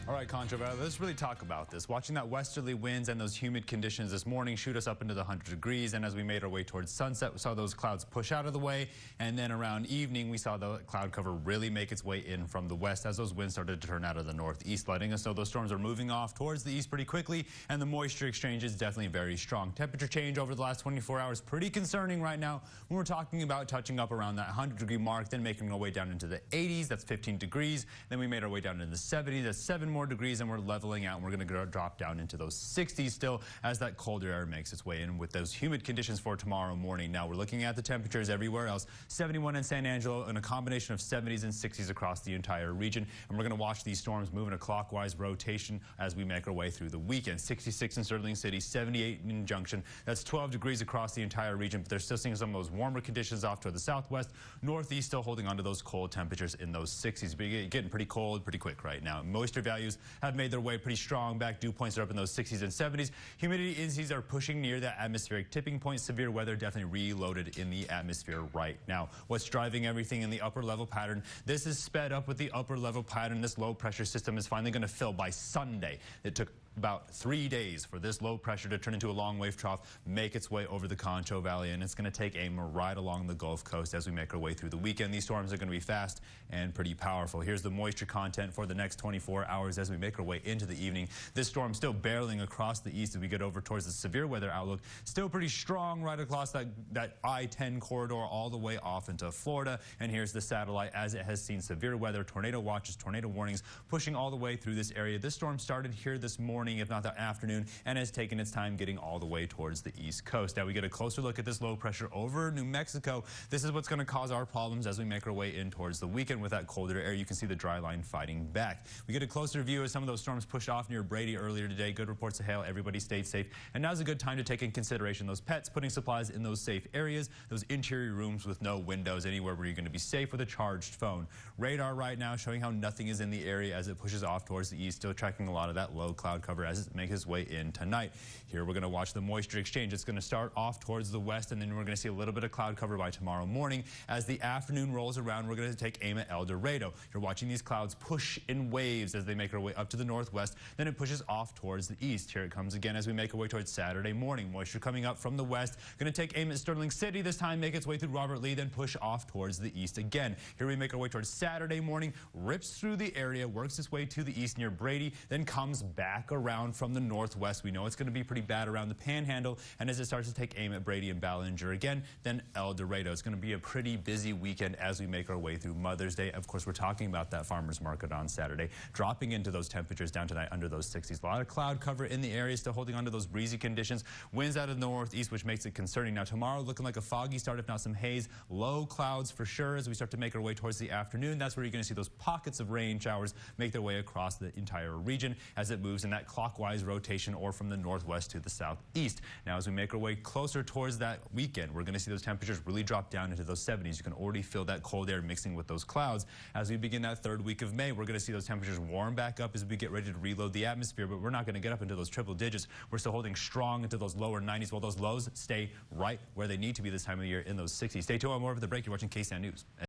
All right, ConchoValley, let's really talk about this. Watching that westerly winds and those humid conditions this morning shoot us up into the 100 degrees, and as we made our way towards sunset, we saw those clouds push out of the way, and then around evening, we saw the cloud cover really make its way in from the west as those winds started to turn out of the northeast, letting us know those storms are moving off towards the east pretty quickly, and the moisture exchange is definitely very strong. Temperature change over the last 24 hours, pretty concerning right now when we're talking about touching up around that 100-degree mark, then making our way down into the 80s, that's 15 degrees, then we made our way down into the 70s, that's 7 more degrees, and we're leveling out, and we're going to drop down into those 60s still as that colder air makes its way in with those humid conditions for tomorrow morning. Now we're looking at the temperatures everywhere else. 71 in San Angelo and a combination of 70s and 60s across the entire region, and we're going to watch these storms move in a clockwise rotation as we make our way through the weekend. 66 in Sterling City, 78 in Junction. That's 12 degrees across the entire region, but they're still seeing some of those warmer conditions off to the southwest. Northeast still holding on to those cold temperatures in those 60s, but getting pretty cold pretty quick right now. Moisture values have made their way pretty strong back. Dew points are up in those 60s and 70s. Humidity indices are pushing near that atmospheric tipping point. Severe weather definitely reloaded in the atmosphere right now. What's driving everything in the upper level pattern? This is sped up with the upper level pattern. This low pressure system is finally going to fill by Sunday. It took about 3 days for this low pressure to turn into a long wave trough, make its way over the Concho Valley, and it's going to take aim right along the Gulf Coast as we make our way through the weekend. These storms are going to be fast and pretty powerful. Here's the moisture content for the next 24 hours as we make our way into the evening. This storm still barreling across the east as we get over towards the severe weather outlook. Still pretty strong right across that I-10 corridor all the way off into Florida. And here's the satellite as it has seen severe weather, tornado watches, tornado warnings pushing all the way through this area. This storm started here this morning, if not that afternoon, and has taken its time getting all the way towards the east coast. Now we get a closer look at this low pressure over New Mexico. This is what's going to cause our problems as we make our way in towards the weekend with that colder air. You can see the dry line fighting back. We get a closer view as some of those storms pushed off near Brady earlier today. Good reports of hail. Everybody stayed safe. And now's a good time to take in consideration those pets, putting supplies in those safe areas, those interior rooms with no windows, anywhere where you're going to be safe with a charged phone. Radar right now showing how nothing is in the area as it pushes off towards the east, still tracking a lot of that low cloud cover as it makes its way in tonight. Here we're going to watch the moisture exchange. It's going to start off towards the west, and then we're going to see a little bit of cloud cover by tomorrow morning. As the afternoon rolls around, we're going to take aim at El Dorado. You're watching these clouds push in waves as they make their way up to the northwest. Then it pushes off towards the east. Here it comes again as we make our way towards Saturday morning. Moisture coming up from the west. Going to take aim at Sterling City this time, make its way through Robert Lee, then push off towards the east again. Here we make our way towards Saturday morning, rips through the area, works its way to the east near Brady, then comes back around from the northwest. We know it's going to be pretty bad around the Panhandle, and as it starts to take aim at Brady and Ballinger again, then El Dorado. It's going to be a pretty busy weekend as we make our way through Mother's Day. Of course, we're talking about that farmer's market on Saturday, dropping into those temperatures down tonight under those 60s. A lot of cloud cover in the area, still holding on to those breezy conditions. Winds out of the northeast, which makes it concerning. Now tomorrow looking like a foggy start, if not some haze. Low clouds for sure as we start to make our way towards the afternoon. That's where you're going to see those pockets of rain showers make their way across the entire region as it moves in that clockwise rotation or from the northwest to the southeast. Now as we make our way closer towards that weekend, we're going to see those temperatures really drop down into those 70s. You can already feel that cold air mixing with those clouds. As we begin that third week of May, we're going to see those temperatures warm back up as we get ready to reload the atmosphere, but we're not going to get up into those triple digits. We're still holding strong into those lower 90s while those lows stay right where they need to be this time of the year in those 60s. Stay tuned on more of the break. You're watching KSAN News.